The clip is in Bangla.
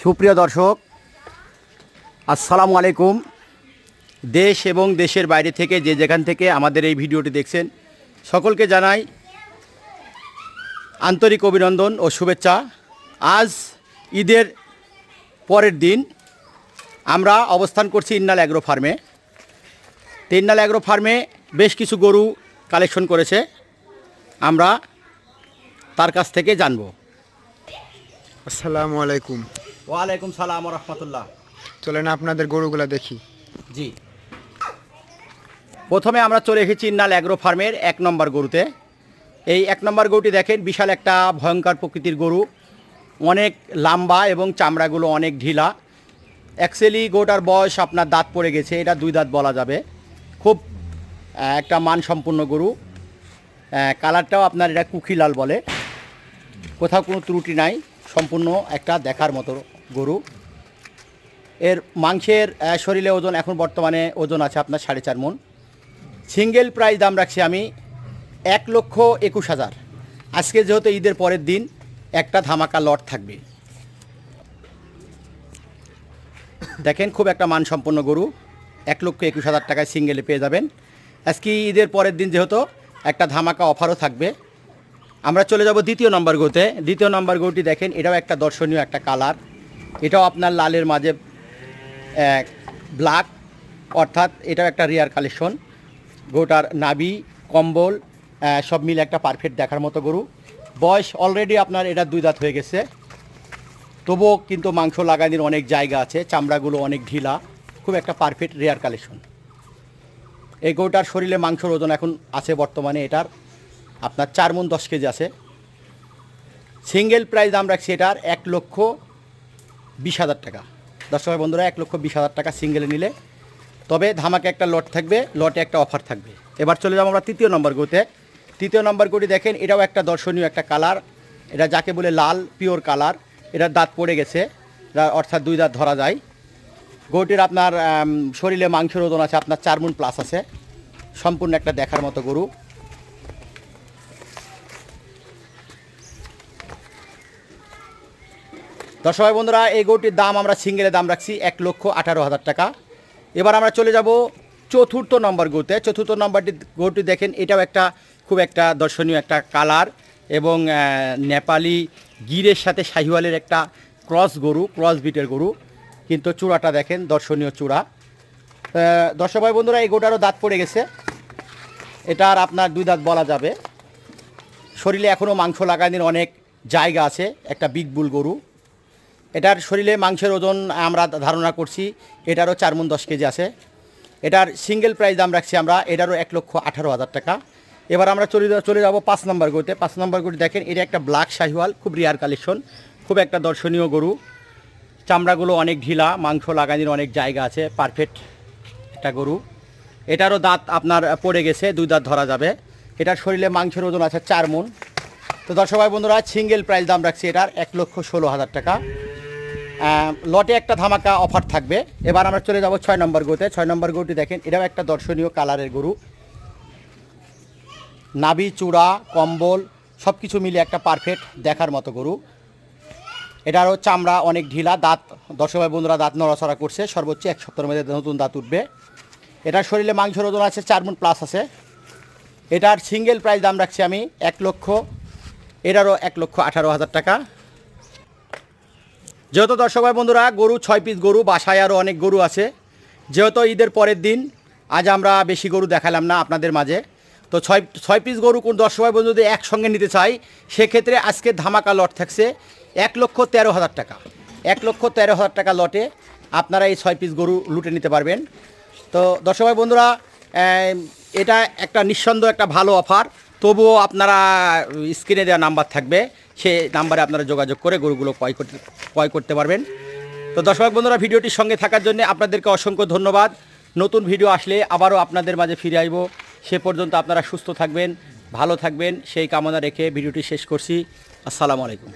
সুপ্রিয় দর্শক, আসসালামু আলাইকুম। দেশ এবং দেশের বাইরে থেকে যে যেখান থেকে আমাদের এই ভিডিওটি দেখছেন সকলকে জানাই আন্তরিক অভিনন্দন ও শুভেচ্ছা। আজ ঈদের পরের দিন আমরা অবস্থান করছি ইন্নাল অ্যাগ্রো ফার্মে। ইন্নাল অ্যাগ্রো ফার্মে বেশ কিছু গরু কালেকশন করেছে, আমরা তার কাছ থেকে জানব। আসসালামু আলাইকুম। ওয়ালাইকুম সালাম ওয়া রাহমাতুল্লাহ। চলেন আপনাদের গরুগুলা দেখি। জি, প্রথমে আমরা চলে এসেছি ইন্নাল অ্যাগ্রো ফার্মের 1 নম্বর গরুতে। এই 1 নম্বর গরুটি দেখেন, বিশাল একটা ভয়ঙ্কর প্রকৃতির গরু, অনেক লম্বা এবং চামড়াগুলো অনেক ঢিলা। অ্যাকচুয়ালি গরুটার বয়স আপনার দাঁত পড়ে গেছে, এটা 2 দাঁত বলা যাবে। খুব একটা মানসম্পন্ন গরু। কালারটাও আপনার এটা কুকি লাল বলে, কোথাও কোনো ত্রুটি নাই, সম্পূর্ণ একটা দেখার মতো গরু। এর মাংসের শরীরে ওজন এখন বর্তমানে ওজন আছে আপনার 4.5 মণ। সিঙ্গেল প্রাইস দাম রাখছি আমি 1,21,000। আজকে যেহেতু ঈদের পরের দিন, একটা ধামাকা লট থাকবে। দেখেন, খুব একটা মানসম্পন্ন গরু, 1,21,000 টাকায় সিঙ্গেলে পেয়ে যাবেন। আজকে ঈদের পরের দিন যেহেতু একটা ধামাকা অফারও থাকবে। আমরা চলে যাব 2 নম্বর গরুতে। 2 নম্বর গরুটি দেখেন, এটাও একটা দর্শনীয় একটা কালার। এটাও আপনার লালের মাঝে ব্ল্যাক, অর্থাৎ এটাও একটা রেয়ার কালেকশন। গরুটার নাভি, কম্বল সব মিলে একটা পারফেক্ট দেখার মতো গরু। বয়স অলরেডি আপনার এটা 2 দাঁত হয়ে গেছে, তবুও কিন্তু মাংস লাগানোর অনেক জায়গা আছে, চামড়াগুলো অনেক ঢিলা, খুব একটা পারফেক্ট রেয়ার কালেকশন। এই গরুটার শরীরে মাংসর ওজন এখন আছে বর্তমানে এটার আপনার 4 মণ 10 কেজি আছে। সিঙ্গেল প্রাইস দাম রাখছি এটার 1,20,000 টাকা। দর্শক বন্ধুরা, 1,20,000 টাকা সিঙ্গেলে নিলে, তবে ধামাকে একটা লট থাকবে, লটে একটা অফার থাকবে। এবার চলে যাবো আমরা 3 নম্বর গরুতে। 3 নম্বর গরুটি দেখেন, এটাও একটা দর্শনীয় একটা কালার। এটা যাকে বলে লাল পিওর কালার। এটার দাঁত পড়ে গেছে, অর্থাৎ 2 দাঁত ধরা যায়। গরুটির আপনার শরীরে মাংসের ওজন আছে আপনার 4 মণ প্লাস আছে, সম্পূর্ণ একটা দেখার মতো গরু। দর্শক বন্ধুরা, এই গরুটির দাম আমরা সিঙ্গেলে দাম রাখছি 1,18,000 টাকা। এবার আমরা চলে যাব 4 নম্বর গরুতে। 4 নম্বরটি গরুটি দেখেন, এটাও একটা খুব একটা দর্শনীয় একটা কালার এবং নেপালি গিরের সাথে শাহিওয়ালের একটা ক্রস গরু, ক্রস বিটের গরু, কিন্তু চূড়াটা দেখেন দর্শনীয় চূড়া। দর্শক ভাই বন্ধুরা, এই গরুটারও দাঁত পড়ে গেছে, এটার আপনার 2 দাঁত বলা যাবে। শরীরে এখনও মাংস লাগানোর অনেক জায়গা আছে, একটা বিগ বুল গরু। এটার শরীরে মাংসের ওজন আমরা ধারণা করছি এটারও 4 মণ 10 কেজি আছে। এটার সিঙ্গেল প্রাইস দাম রাখছি আমরা এটারও 1,18,000 টাকা। এবার আমরা চলে যাব 5 নম্বর গরুতে। 5 নম্বর গরু দেখেন, এটা একটা ব্ল্যাক শাহিওয়াল, খুব রেয়ার কালেকশন, খুব একটা দর্শনীয় গরু। চামড়াগুলো অনেক ঢিলা, মাংস লাগানোর অনেক জায়গা আছে, পারফেক্ট একটা গরু। এটারও দাঁত আপনার পড়ে গেছে, 2 দাঁত ধরা যাবে। এটার শরীরে মাংসের ওজন আছে 4 মণ। তো দর্শক ভাই বন্ধুরা, সিঙ্গেল প্রাইস দাম রাখছি এটার 1,16,000 টাকা। লটে একটা ধামাকা অফার থাকবে। এবার আমরা চলে যাব 6 নম্বর গরুতে। 6 নম্বর গরুটি দেখেন, এটাও একটা দর্শনীয় কালারের গরু। নাভি, চূড়া, কম্বল সব কিছু মিলে একটা পারফেক্ট দেখার মতো গরু। এটারও চামড়া অনেক ঢিলা, দাঁত দর্শক ভাই বন্ধুরা দাঁত নড়াচড়া করছে, সর্বোচ্চ 1 সপ্তাহের মধ্যে নতুন দাঁত উঠবে। এটার শরীরে মাংসের ওজন আছে 4 মণ প্লাস আছে। এটার সিঙ্গেল প্রাইস দাম রাখছি আমি 1,18,000 টাকা। যেহেতু দর্শক ভাই বন্ধুরা, গরু 6 পিস গরু, বাসায় আরও অনেক গরু আছে। যেহেতু ঈদের পরের দিন, আজ আমরা বেশি গরু দেখালাম না আপনাদের মাঝে। তো 6 পিস গরু কোন দর্শক ভাই বন্ধু যদি একসঙ্গে নিতে চাই, সেক্ষেত্রে আজকে ধামাকা লট থাকছে 1,13,000 টাকা। 1,13,000 টাকা লটে আপনারা এই 6 পিস গরু লুটে নিতে পারবেন। তো দর্শক ভাই বন্ধুরা, এটা একটা নিঃসন্দেহ একটা ভালো অফার। তবুও আপনারা স্ক্রিনে দেওয়া নাম্বার থাকবে, সেই নাম্বারে আপনারা যোগাযোগ করে গরুগুলো ক্রয় করতে পারবেন। তো দর্শক বন্ধুরা, ভিডিওটির সঙ্গে থাকার জন্য আপনাদেরকে অসংখ্য ধন্যবাদ। নতুন ভিডিও আসলে আবারও আপনাদের মাঝে ফিরে আসবো। সে পর্যন্ত আপনারা সুস্থ থাকবেন, ভালো থাকবেন, সেই কামনা রেখে ভিডিওটি শেষ করছি। আসসালামু আলাইকুম।